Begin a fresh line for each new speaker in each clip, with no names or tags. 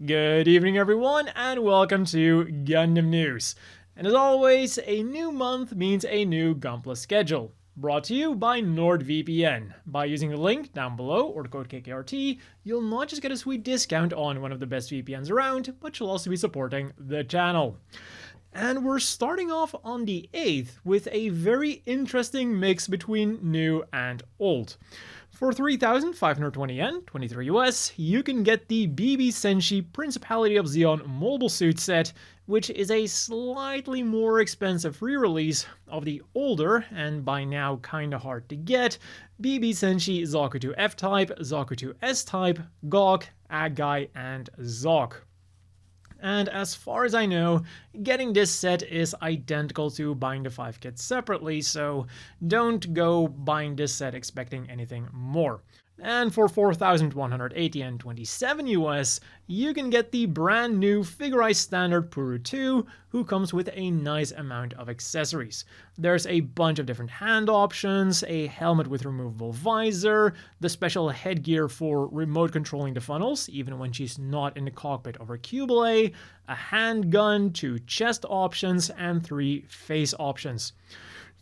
Good evening everyone and welcome to Gundam News. And as always, a new month means a new Gunpla schedule. Brought to you by NordVPN. By using the link down below or the code kkrt, you'll not just get a sweet discount on one of the best VPNs around, but you'll also be supporting the channel. And we're starting off on the 8th with a very interesting mix between new and old. For 3,520 yen, 23 US, you can get the BB Senshi Principality of Zeon mobile suit set, which is a slightly more expensive re-release of the older, and by now kinda hard to get, BB Senshi Zaku 2 F-Type, Zaku 2 S-Type, GQuuuuuuX, Agai, and Zok. And as far as I know, getting this set is identical to buying the 5 kits separately, so don't go buying this set expecting anything more. And for 4,180 and 27 US, you can get the brand new Figurized Standard Puru 2, who comes with a nice amount of accessories. There's a bunch of different hand options, a helmet with removable visor, the special headgear for remote controlling the funnels, even when she's not in the cockpit of her Cubile, a handgun, 2 chest options, and 3 face options.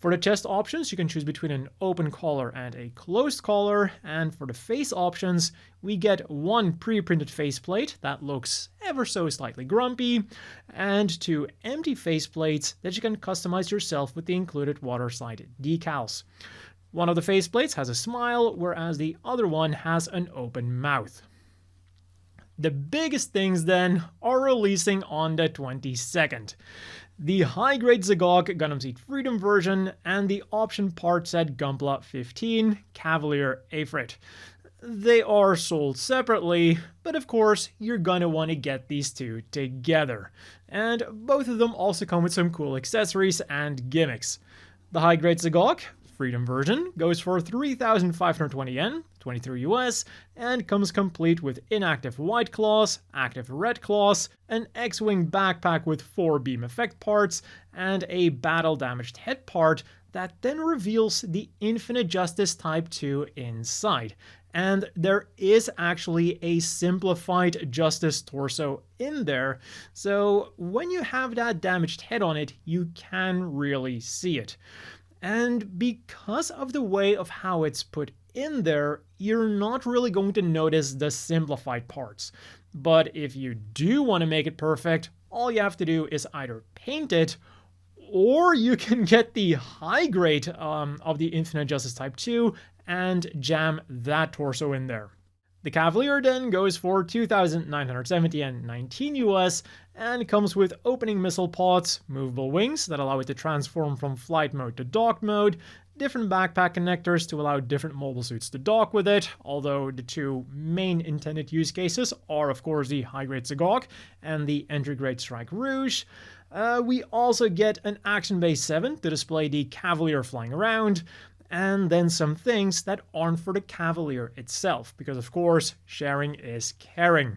For the chest options, you can choose between an open collar and a closed collar, and for the face options, we get 1 pre-printed faceplate that looks ever so slightly grumpy, and 2 empty faceplates that you can customize yourself with the included water-slide decals. One of the faceplates has a smile, whereas the other one has an open mouth. The biggest things then are releasing on the 22nd. The high-grade Zagok Gundam Seed Freedom version, and the option part set Gunpla 15 Cavalier Afrit. They are sold separately, but of course you're gonna want to get these two together. And both of them also come with some cool accessories and gimmicks. The high-grade Zagok Freedom version goes for 3,520 yen, 23 US, and comes complete with inactive white claws, active red claws, an X-Wing backpack with 4 beam effect parts, and a battle damaged head part that then reveals the Infinite Justice Type 2 inside. And there is actually a simplified Justice torso in there, so when you have that damaged head on it, you can really see it. And because of the way of how it's put in there, you're not really going to notice the simplified parts. But if you do want to make it perfect, all you have to do is either paint it, or you can get the high grade of the Infinite Justice Type 2 and jam that torso in there. The Cavalier then goes for 2,970 and 19 US and comes with opening missile pods, movable wings that allow it to transform from flight mode to dock mode, different backpack connectors to allow different mobile suits to dock with it, although the 2 main intended use cases are of course the high-grade Zagok and the entry-grade Strike Rouge. We also get an Action Base 7 to display the Cavalier flying around, and then some things that aren't for the Cavalier itself, because of course, sharing is caring.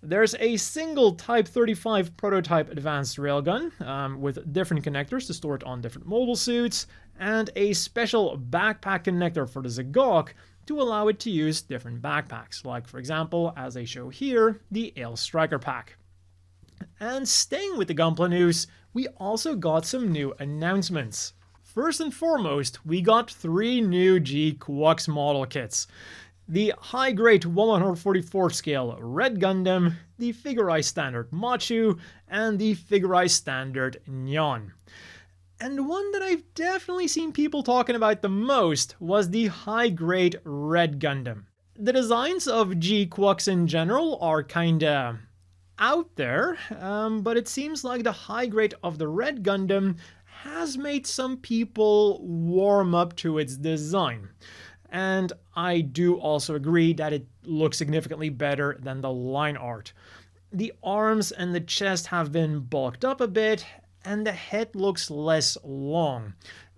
There's a single Type 35 prototype advanced railgun with different connectors to store it on different mobile suits, and a special backpack connector for the Zagok to allow it to use different backpacks, like for example, as they show here, the Ale Striker Pack. And staying with the Gunpla news, we also got some new announcements. First and foremost, we got 3 new GQuuuuuX model kits. The high-grade 144 scale Red Gundam, the Figurized Standard Machu, and the Figurized Standard Nyaan. And one that I've definitely seen people talking about the most was the high-grade Red Gundam. The designs of GQuuuuuX in general are kinda out there, but it seems like the high-grade of the Red Gundam has made some people warm up to its design. And I do also agree that it looks significantly better than the line art. The arms and the chest have been bulked up a bit, and the head looks less long,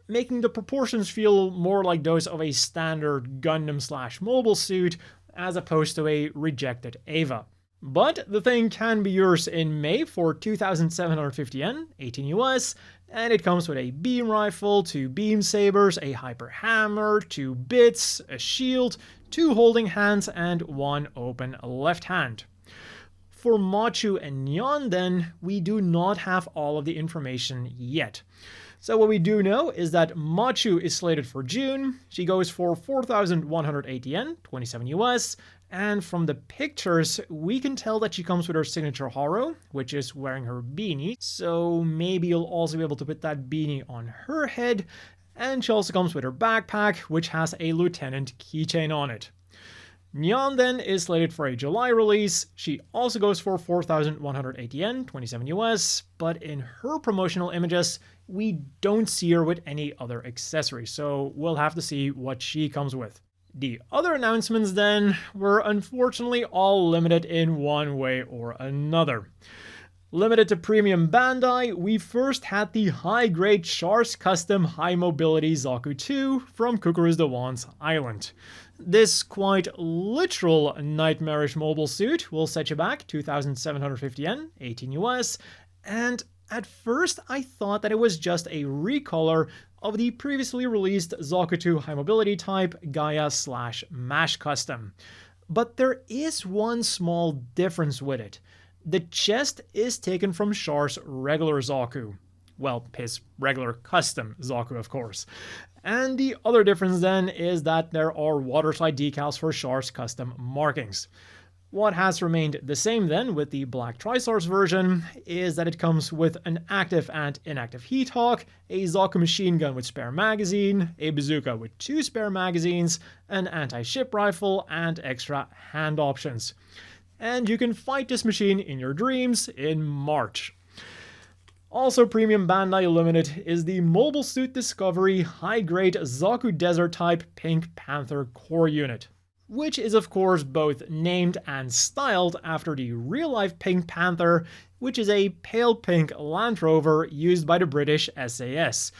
making the proportions feel more like those of a standard Gundam/mobile suit as opposed to a rejected Eva. But the thing can be yours in May for 2,750 yen, 18 US, and it comes with a beam rifle, 2 beam sabers, a hyper hammer, 2 bits, a shield, 2 holding hands, and 1 open left hand. for Machu and Nyaan then, we do not have all of the information yet. So what we do know is that Machu is slated for June. She goes for 4,180 yen, 27 US. And from the pictures, we can tell that she comes with her signature haro, which is wearing her beanie. So maybe you'll also be able to put that beanie on her head. And she also comes with her backpack, which has a lieutenant keychain on it. Nyaan then is slated for a July release. She also goes for 4,180 yen, 27 US, but in her promotional images, we don't see her with any other accessories, so we'll have to see what she comes with. The other announcements then were unfortunately all limited in one way or another. Limited to Premium Bandai, we first had the high-grade Char's Custom High Mobility Zaku 2 from Cucuruz Doan's Island. This quite literal nightmarish mobile suit will set you back 2,750 yen, 18 US, and at first I thought that it was just a recolor of the previously released Zaku 2 High Mobility Type Gaia/Mash Custom. But there is one small difference with it. The chest is taken from Char's regular Zaku. Well, his regular custom Zaku, of course. And the other difference then is that there are waterslide decals for Char's custom markings. What has remained the same then with the Black Tri-Stars version is that it comes with an active and inactive heat hawk, a Zaku machine gun with spare magazine, a bazooka with 2 spare magazines, an anti-ship rifle, and extra hand options. And you can fight this machine in your dreams in March. Also Premium Bandai Limited is the Mobile Suit Discovery high-grade Zaku Desert Type Pink Panther core unit, which is of course both named and styled after the real-life Pink Panther, which is a pale pink Land Rover used by the British SAS.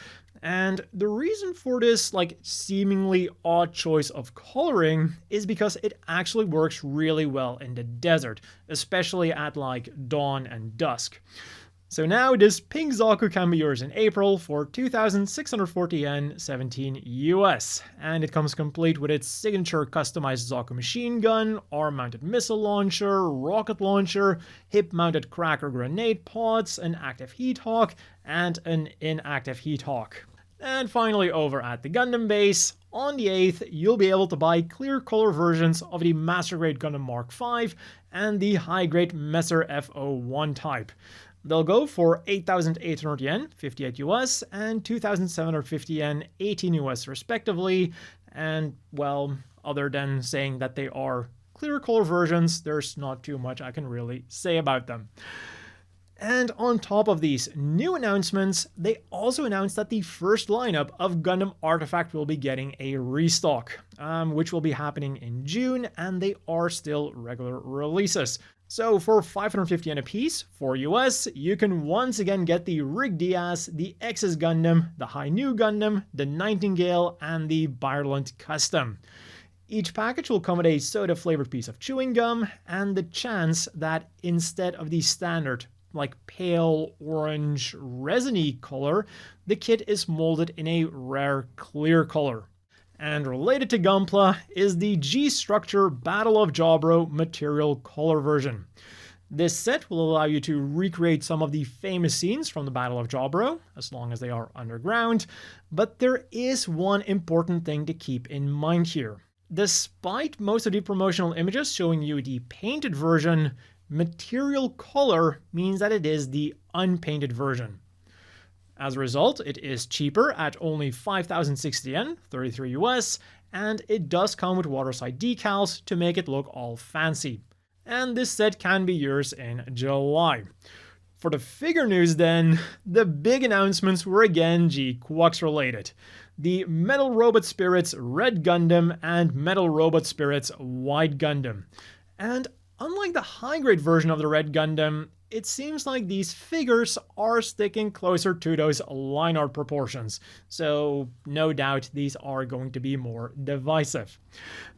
And the reason for this seemingly odd choice of coloring is because it actually works really well in the desert, especially at dawn and dusk. So now this pink Zaku can be yours in April for 2,640 yen, 17 US, and it comes complete with its signature customized Zaku machine gun, arm-mounted missile launcher, rocket launcher, hip-mounted cracker grenade pods, an active heat hawk, and an inactive heat hawk. And finally over at the Gundam base, on the 8th you'll be able to buy clear color versions of the Master Grade Gundam Mk.V and the high grade Messer F01 type. They'll go for 8,800 yen, 58 US, and 2,750 yen, 18 US respectively. And, well, other than saying that they are clear color versions, there's not too much I can really say about them. And on top of these new announcements, they also announced that the first lineup of Gundam Artifact will be getting a restock, which will be happening in June, and they are still regular releases. So for 550 yen a piece, for US, you can once again get the Rig Diaz, the Exes Gundam, the High New Gundam, the Nightingale, and the Byerland Custom. Each package will come with a soda-flavored piece of chewing gum, and the chance that instead of the standard, pale orange resiny color, the kit is molded in a rare clear color. And related to Gunpla is the G-Structure Battle of Jaburo material color version. This set will allow you to recreate some of the famous scenes from the Battle of Jaburo, as long as they are underground, but there is one important thing to keep in mind here. Despite most of the promotional images showing you the painted version, material color means that it is the unpainted version. As a result, it is cheaper at only 5,060 yen, 33 US, and it does come with waterside decals to make it look all fancy. And this set can be yours in July. For the figure news then, the big announcements were again GQuuuuuX related. The Metal Robot Spirits Red Gundam and Metal Robot Spirits White Gundam. And unlike the high-grade version of the Red Gundam, it seems like these figures are sticking closer to those line art proportions, so no doubt these are going to be more divisive.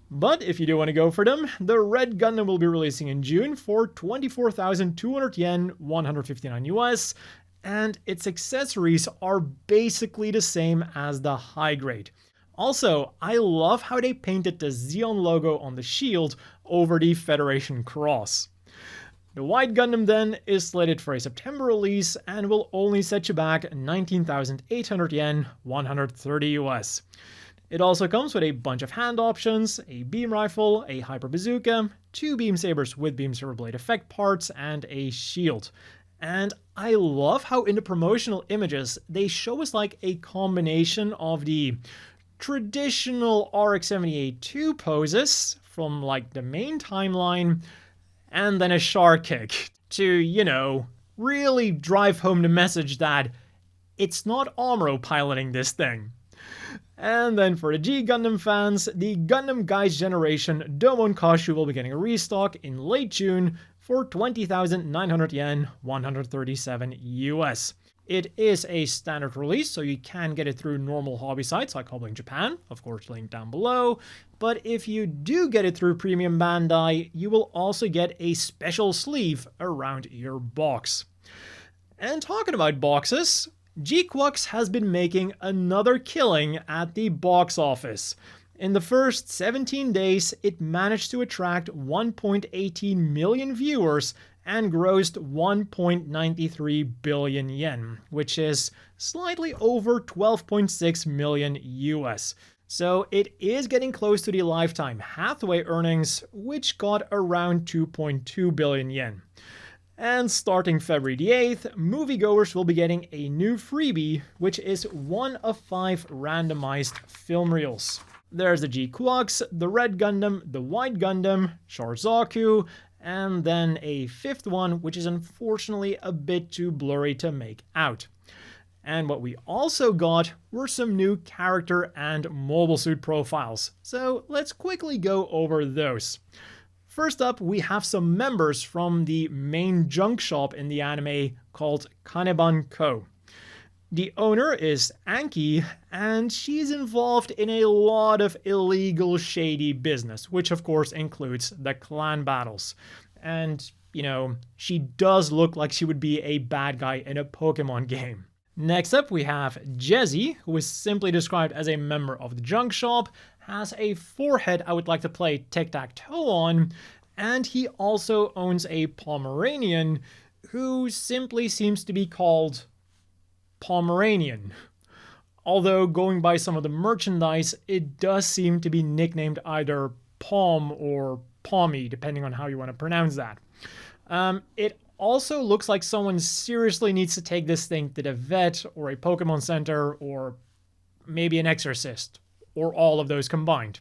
But if you do want to go for them, the Red Gundam will be releasing in June for 24,200 yen, 159 US, and its accessories are basically the same as the high grade. Also, I love how they painted the Xeon logo on the shield over the Federation cross. The White Gundam then is slated for a September release and will only set you back 19,800 yen, 130 US. It also comes with a bunch of hand options, a beam rifle, a hyper bazooka, 2 beam sabers with beam saber blade effect parts, and a shield. And I love how in the promotional images they show us like a combination of the traditional RX-78-2 poses from like the main timeline and then a Char kick to, you know, really drive home the message that it's not Amuro piloting this thing. And then for the G Gundam fans, the Gundam Guys Generation Domon Kasshu will be getting a restock in late June for 20,900 yen, 137 US. It is a standard release, so you can get it through normal hobby sites like Hobbying Japan, of course linked down below, but if you do get it through Premium Bandai, you will also get a special sleeve around your box. And talking about boxes, GQuuuuuX has been making another killing at the box office. In the first 17 days, it managed to attract 1.18 million viewers and grossed 1.93 billion yen, which is slightly over 12.6 million US. So it is getting close to the lifetime Hathaway earnings, which got around 2.2 billion yen. And starting February the 8th, moviegoers will be getting a new freebie, which is one of 5 randomized film reels. There's the GQuuuuuX, the Red Gundam, the White Gundam, Char Zaku, and then a 5th one, which is unfortunately a bit too blurry to make out. And what we also got were some new character and mobile suit profiles, so let's quickly go over those. First up, we have some members from the main junk shop in the anime called Kaneban Co. The owner is Anki, and she's involved in a lot of illegal, shady business, which of course includes the clan battles. And, you know, she does look like she would be a bad guy in a Pokemon game. Next up, we have Jesse, who is simply described as a member of the junk shop, has a forehead I would like to play tic-tac-toe on, and he also owns a Pomeranian, who simply seems to be called Pomeranian. Although going by some of the merchandise, it does seem to be nicknamed either Pom or Pommy, depending on how you want to pronounce that. It also looks like someone seriously needs to take this thing to the vet or a Pokemon Center or maybe an exorcist, or all of those combined.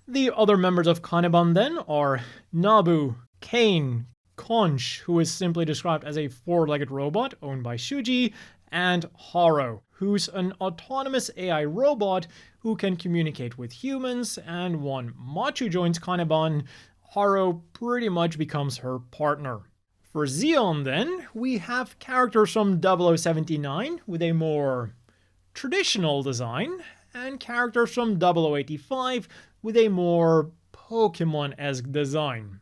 The other members of Kaneban then are Nabu, Kane, Conch, who is simply described as a 4-legged robot owned by Shuji, and Haro, who's an autonomous AI robot who can communicate with humans, and when Machu joins Kaneban, Haro pretty much becomes her partner. For Zeon then, we have characters from 0079 with a more traditional design, and characters from 0085 with a more Pokemon-esque design.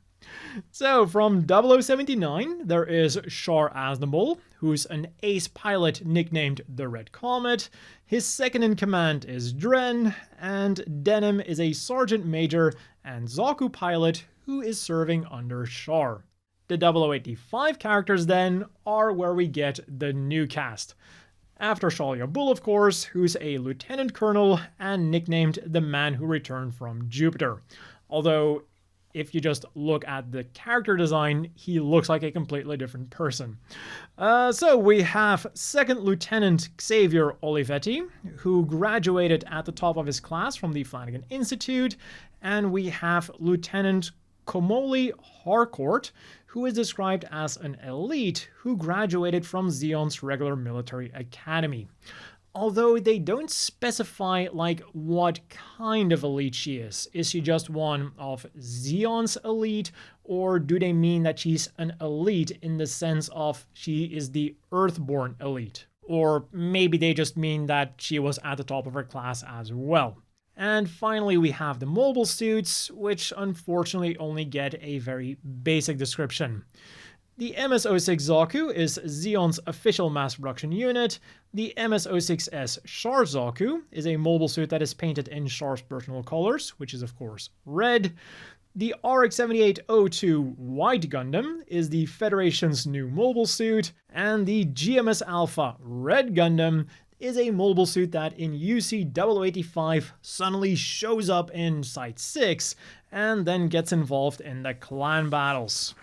So from 0079, there is Char Aznable, who's an ace pilot nicknamed the Red Comet. His second in command is Dren, and Denim is a sergeant major and Zaku pilot who is serving under Char. The 0085 characters then are where we get the new cast. After Shalia Bull, of course, who's a lieutenant colonel and nicknamed the Man Who Returned from Jupiter. Although, if you just look at the character design, he looks like a completely different person. So we have Second Lieutenant Xavier Olivetti, who graduated at the top of his class from the Flanagan Institute, and we have Lieutenant Komoli Harcourt, who is described as an elite who graduated from Zeon's regular military academy. Although they don't specify like what kind of elite she is. Is she just one of Zeon's elite, or do they mean that she's an elite in the sense of she is the Earthborn elite? Or maybe they just mean that she was at the top of her class as well. And finally, we have the mobile suits, which unfortunately only get a very basic description. The MS-06 Zaku is Zeon's official mass production unit. The MS-06S Char Zaku is a mobile suit that is painted in Char's personal colors, which is of course red. The RX-7802 White Gundam is the Federation's new mobile suit, and the GMS Alpha Red Gundam is a mobile suit that in UC 0085 suddenly shows up in Site 6 and then gets involved in the clan battles.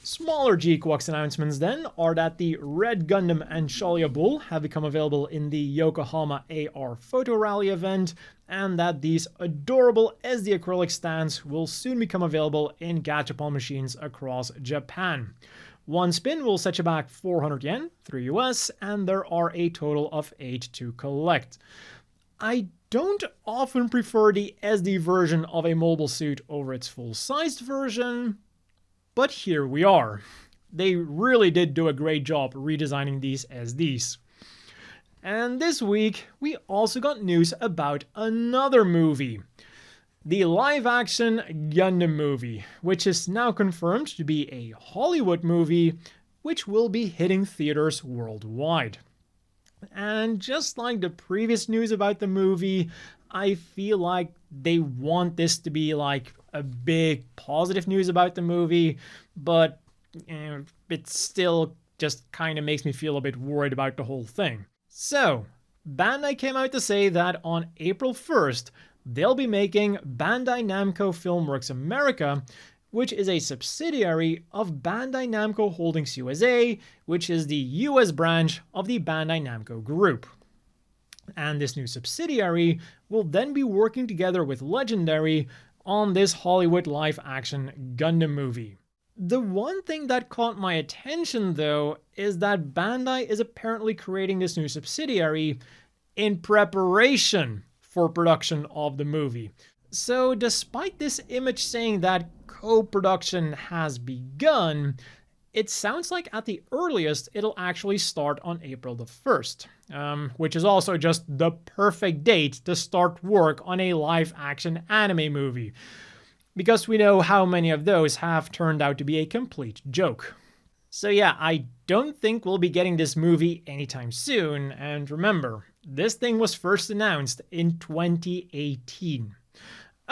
Smaller GQuuuuuX announcements then are that the Red Gundam and Shalia Bull have become available in the Yokohama AR Photo Rally event, and that these adorable SD acrylic stands will soon become available in Gachapon machines across Japan. One spin will set you back 400 yen, 3 US, and there are a total of 8 to collect. I don't often prefer the SD version of a mobile suit over its full-sized version, but here we are. They really did do a great job redesigning these SDs. And this week, we also got news about another movie. The live-action Gundam movie, which is now confirmed to be a Hollywood movie, which will be hitting theaters worldwide. And just like the previous news about the movie, I feel like they want this to be like a big positive news about the movie, but it still just kind of makes me feel a bit worried about the whole thing. So, Bandai came out to say that on April 1st, they'll be making Bandai Namco Filmworks America, which is a subsidiary of Bandai Namco Holdings USA, which is the US branch of the Bandai Namco Group. And this new subsidiary will then be working together with Legendary on this Hollywood live-action Gundam movie. The one thing that caught my attention, though, is that Bandai is apparently creating this new subsidiary in preparation for production of the movie. So despite this image saying that co-production has begun, it sounds like at the earliest it'll actually start on April the 1st, which is also just the perfect date to start work on a live-action anime movie, because we know how many of those have turned out to be a complete joke. So yeah, I don't think we'll be getting this movie anytime soon, and remember, this thing was first announced in 2018.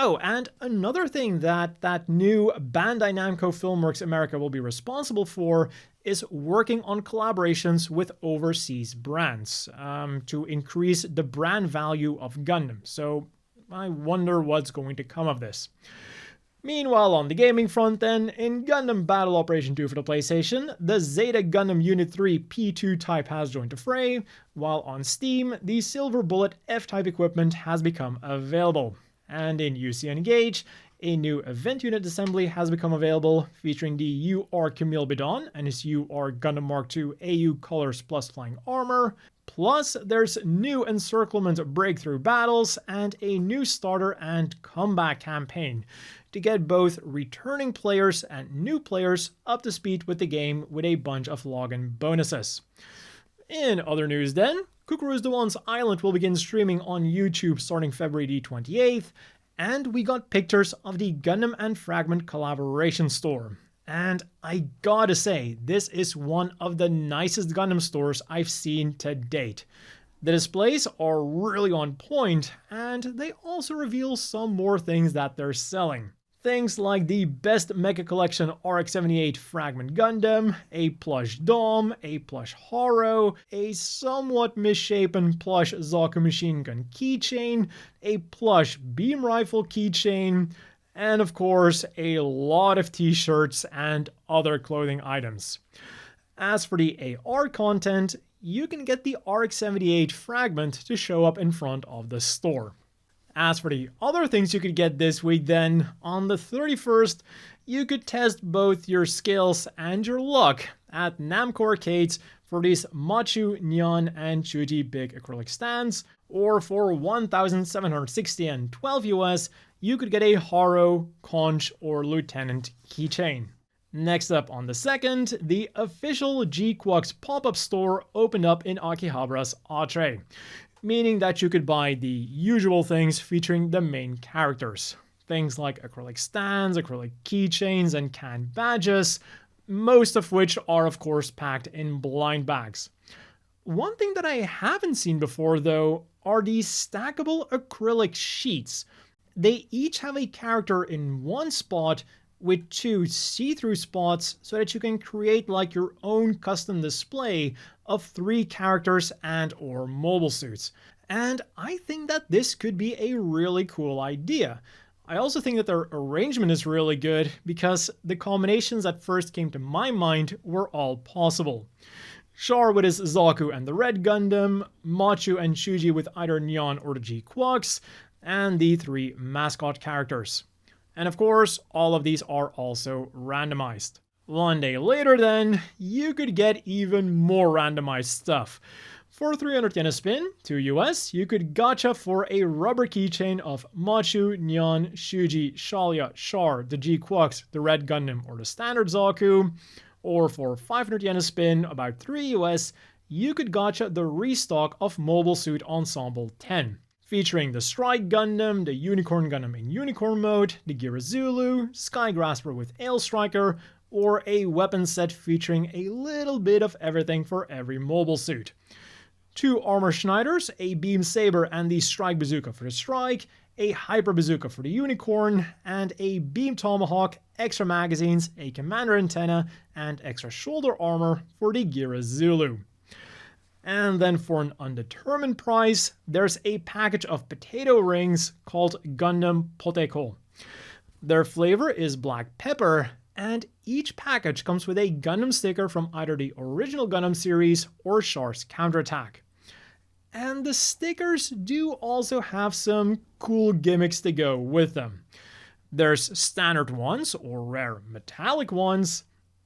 Oh, and another thing that new Bandai Namco Filmworks America will be responsible for is working on collaborations with overseas brands to increase the brand value of Gundam. So I wonder what's going to come of this. Meanwhile, on the gaming front then, in Gundam Battle Operation 2 for the PlayStation, the Zeta Gundam Unit 3 P2 type has joined the fray, while on Steam, the Silver Bullet F-type equipment has become available. And in UC Engage, a new event unit assembly has become available, featuring the UR Camille Bidon and his UR Gundam Mark II AU Colors Plus Flying Armor. Plus, there's new encirclement breakthrough battles and a new starter and comeback campaign to get both returning players and new players up to speed with the game with a bunch of login bonuses. In other news then, Cucuruz Doan's Island will begin streaming on YouTube starting February the 28th, and we got pictures of the Gundam and Fragment collaboration store. And I gotta say, this is one of the nicest Gundam stores I've seen to date. The displays are really on point, and they also reveal some more things that they're selling. Things like the Best Mecha Collection RX-78 Fragment Gundam, a plush Dom, a plush Haro, a somewhat misshapen plush Zaku machine gun keychain, a plush beam rifle keychain, and of course a lot of t-shirts and other clothing items. As for the AR content, you can get the RX-78 Fragment to show up in front of the store. As for the other things you could get this week then, on the 31st, you could test both your skills and your luck at Namco Arcades for these Machu, Nyaan, and Chuji big acrylic stands, or for 1,760 and 12 US, you could get a Haro, Conch, or Lieutenant keychain. Next up on the 2nd, the official GQuuuuuX pop-up store opened up in Akihabara's Atre, meaning that you could buy the usual things featuring the main characters. Things like acrylic stands, acrylic keychains, and canned badges, most of which are of course packed in blind bags. One thing that I haven't seen before though are these stackable acrylic sheets. They each have a character in one spot with 2 see-through spots so that you can create like your own custom display of 3 characters and or mobile suits. And I think that this could be a really cool idea. I also think that their arrangement is really good because the combinations that first came to my mind were all possible. Char with his Zaku and the Red Gundam, Machu and Shuji with either Nyaan or the GQuuuuuX, and the 3 mascot characters. And of course, all of these are also randomized. One day later then, you could get even more randomized stuff. For 300 yen a spin, 2 US, you could gacha for a rubber keychain of Machu, Nyaan, Shuji, Shalia, Char, the GQuuuuuX, the Red Gundam, or the standard Zaku. Or for 500 yen a spin, about 3 US, you could gacha the restock of Mobile Suit Ensemble 10. Featuring the Strike Gundam, the Unicorn Gundam in Unicorn Mode, the Girazulu, Sky Grasper with Ale Striker, or a weapon set featuring a little bit of everything for every mobile suit. 2 Armor Schneiders, a Beam Saber and the Strike Bazooka for the Strike, a Hyper Bazooka for the Unicorn, and a Beam Tomahawk, extra magazines, a Commander Antenna, and extra shoulder armor for the Girazulu. And then for an undetermined price, there's a package of potato rings called Gundam Poteco. Their flavor is black pepper, and each package comes with a Gundam sticker from either the original Gundam series or Char's Counterattack. And the stickers do also have some cool gimmicks to go with them. There's standard ones or rare metallic ones.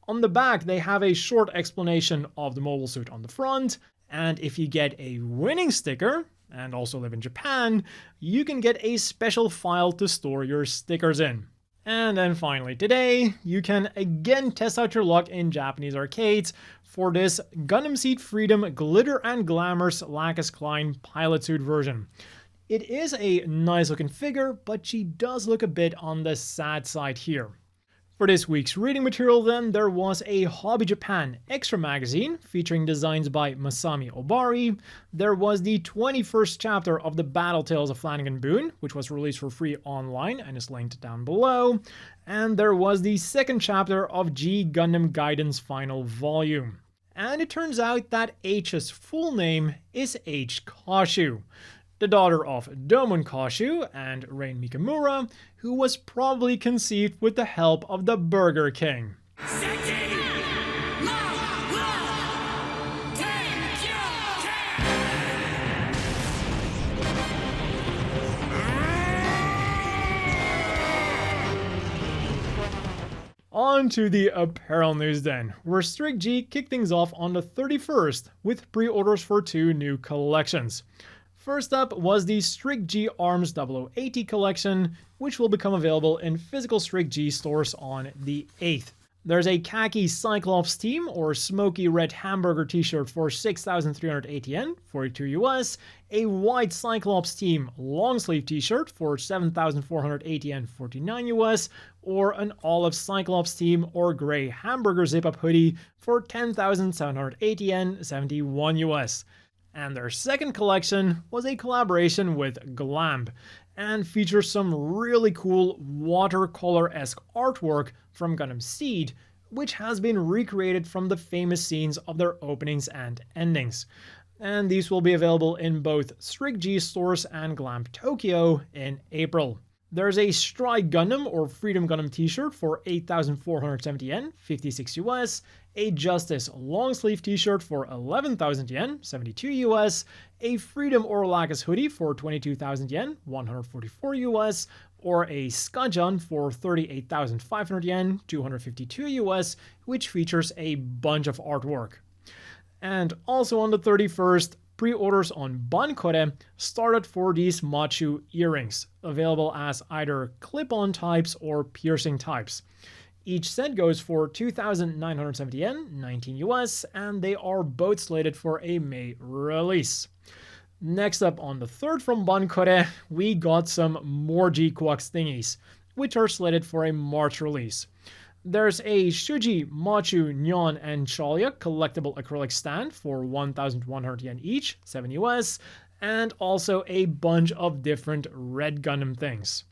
On the back, they have a short explanation of the mobile suit on the front. And if you get a winning sticker, and also live in Japan, you can get a special file to store your stickers in. And then finally today, you can again test out your luck in Japanese arcades for this Gundam Seed Freedom Glitter and Glamours Lacus Clyne pilot suit version. It is a nice looking figure, but she does look a bit on the sad side here. For this week's reading material then, there was a Hobby Japan extra magazine featuring designs by Masami Obari. There was the 21st chapter of the Battle Tales of Flanagan Boone, which was released for free online and is linked down below. And there was the 2nd chapter of G Gundam Gaidon's final volume. And it turns out that H's full name is H. Kasshu, the daughter of Domon Kasshu and Rain Mikamura, who was probably conceived with the help of the Burger King. On to the apparel news then, where Strict G kicked things off on the 31st with pre-orders for 2 new collections. First up was the Strict G Arms 0080 collection, which will become available in physical Strict G stores on the 8th. There's a khaki Cyclops team or smoky red hamburger t-shirt for 6,380 yen, 42 US, a white Cyclops team long sleeve t-shirt for 7,480 yen, 49 US, or an olive Cyclops team or gray hamburger zip-up hoodie for 10,780 yen, 71 US. And their second collection was a collaboration with Glamb and features some really cool watercolor-esque artwork from Gundam Seed, which has been recreated from the famous scenes of their openings and endings. And these will be available in both Strict G stores and Glamb Tokyo in April. There's a Strike Gundam or Freedom Gundam t-shirt for 8,470 yen, 56 US, a Justice long sleeve t-shirt for 11,000 yen, 72 US, a Freedom or Lacus hoodie for 22,000 yen, 144 US, or a Skudjun for 38,500 yen, 252 US, which features a bunch of artwork. And also on the 31st, pre-orders on Bankore started for these Machu earrings, available as either clip-on types or piercing types. Each set goes for 2,970 yen, 19 US, and they are both slated for a May release. Next up on the 3rd from Bankore, we got some more GQuuuuuX thingies, which are slated for a March release. There's a Shuji, Machu, Nyaan, and Chalia collectible acrylic stand for 1,100 yen each, 7 US, and also a bunch of different Red Gundam things.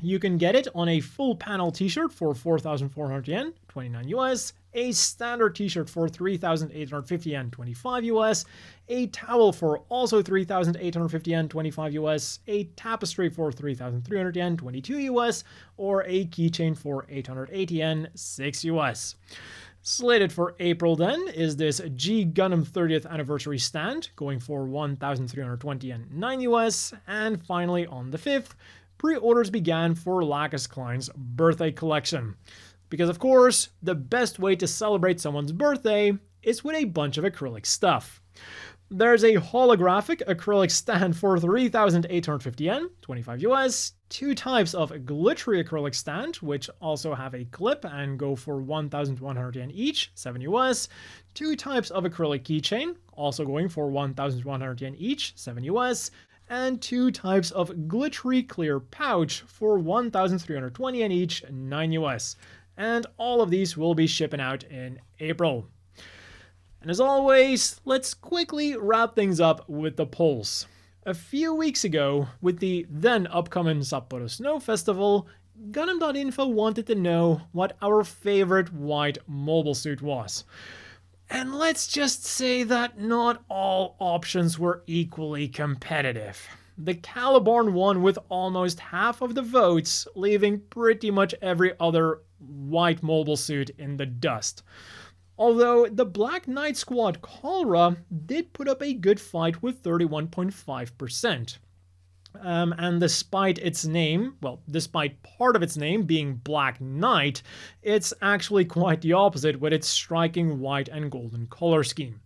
You can get it on a full panel t-shirt for 4,400 yen, 29 US, a standard t-shirt for 3,850 yen, 25 US, a towel for also 3,850 yen, 25 US, a tapestry for 3,300 yen, 22 US, or a keychain for 880 yen, 6 US. Slated for April then is this G Gundam 30th anniversary stand, going for 1,320 yen, 9 US, and finally on the 5th, pre-orders began for Lacus Clyne's birthday collection. Because of course, the best way to celebrate someone's birthday is with a bunch of acrylic stuff. There's a holographic acrylic stand for 3,850 yen, 25 US, two types of glittery acrylic stand, which also have a clip and go for 1,100 yen each, 7 US, two types of acrylic keychain, also going for 1,100 yen each, 7 US, and two types of glittery clear pouch for 1,320 yen each, 9 US. And all of these will be shipping out in April. And as always, let's quickly wrap things up with the polls. A few weeks ago, with the then upcoming Sapporo Snow Festival, Gundam.info wanted to know what our favorite white mobile suit was. And let's just say that not all options were equally competitive. The Caliborn won with almost half of the votes, leaving pretty much every other white mobile suit in the dust. Although the Black Knight Squad Cholera did put up a good fight with 31.5%. And despite its name, well, despite part of its name being Black Knight, it's actually quite the opposite with its striking white and golden color scheme.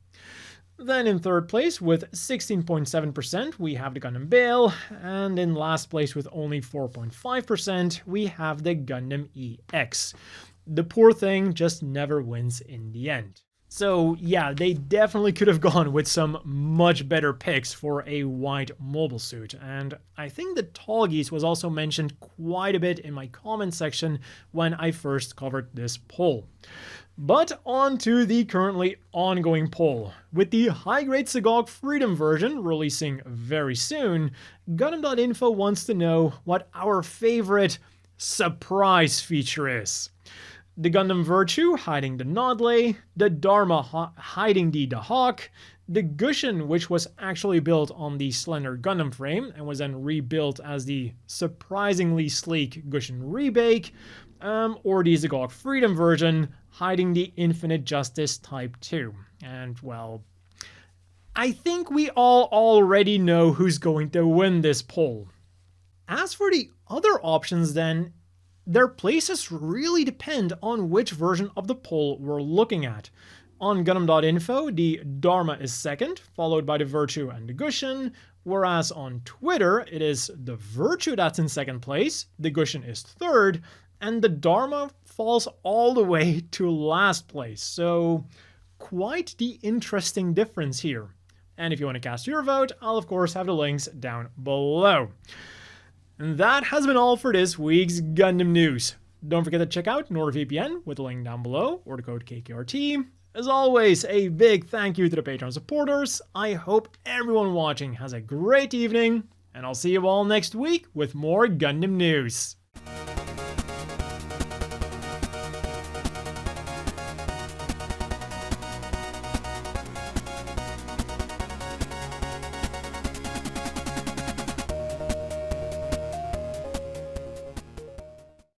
Then in third place with 16.7% we have the Gundam Bale, and in last place with only 4.5% we have the Gundam EX. The poor thing just never wins in the end. So yeah, they definitely could have gone with some much better picks for a white mobile suit, and I think the Tallgeese was also mentioned quite a bit in my comment section when I first covered this poll. But on to the currently ongoing poll. With the high-grade Sagog Freedom version releasing very soon, Gundam.info wants to know what our favorite surprise feature is. The Gundam Virtue hiding the Nodley, the Dharma hiding the Dahawk, the Gushin, which was actually built on the Slender Gundam frame and was then rebuilt as the surprisingly sleek Gushin Rebake, or the Zagok Freedom version hiding the Infinite Justice Type 2. And well, I think we all already know who's going to win this poll. As for the other options then, their places really depend on which version of the poll we're looking at. On Gundam.info, the Dharma is second, followed by the Virtue and the Gushin, whereas on Twitter, it is the Virtue that's in second place, the Gushin is third, and the Dharma falls all the way to last place. So quite the interesting difference here. And if you want to cast your vote, I'll of course have the links down below. And that has been all for this week's Gundam news. Don't forget to check out NordVPN with the link down below or the code kkrt. As always, a big thank you to the Patreon supporters. I hope everyone watching has a great evening, and I'll see you all next week with more Gundam news.